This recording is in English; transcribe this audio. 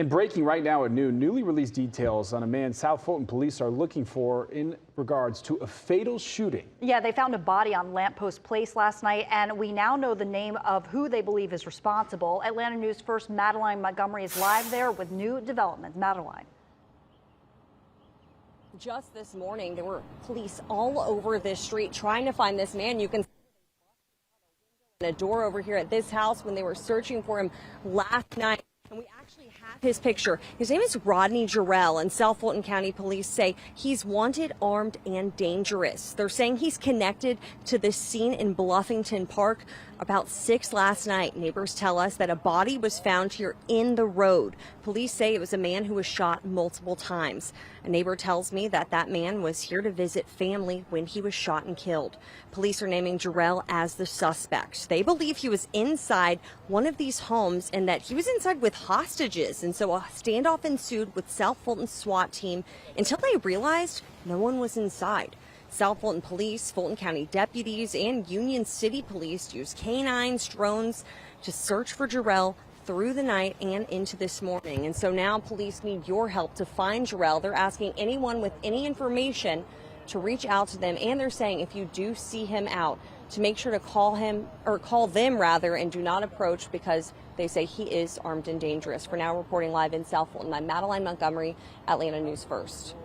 And breaking right now at noon, newly released details on a man South Fulton police are looking for in regards to a fatal shooting. Yeah, they found a body on Lamppost Place last night, and we now know the name of who they believe is responsible. Atlanta News First Madeline Montgomery is live there with new developments. Madeline. Just this morning, there were police all over this street trying to find this man. You can see a door over here at this house when they were searching for him last night. And we actually have his picture. His name is Rodney Jarrell, and South Fulton County Police say he's wanted, armed, and dangerous. They're saying he's connected to this scene in Bluffington Park. About 6 last night, neighbors tell us that a body was found here in the road. Police say it was a man who was shot multiple times. A neighbor tells me that that man was here to visit family when he was shot and killed. Police are naming Jarrell as the suspect. They believe he was inside one of these homes and that he was inside with hostages. And so a standoff ensued with South Fulton's SWAT team until they realized no one was inside. South Fulton Police, Fulton County deputies, and Union City Police used canines, drones to search for Jarrell through the night and into this morning. And so now police need your help to find Jarrell. They're asking anyone with any information to reach out to them, and they're saying if you do see him out, to make sure to call them rather, and do not approach because they say he is armed and dangerous. For now, reporting live in South Fulton, I'm Madeline Montgomery, Atlanta News First.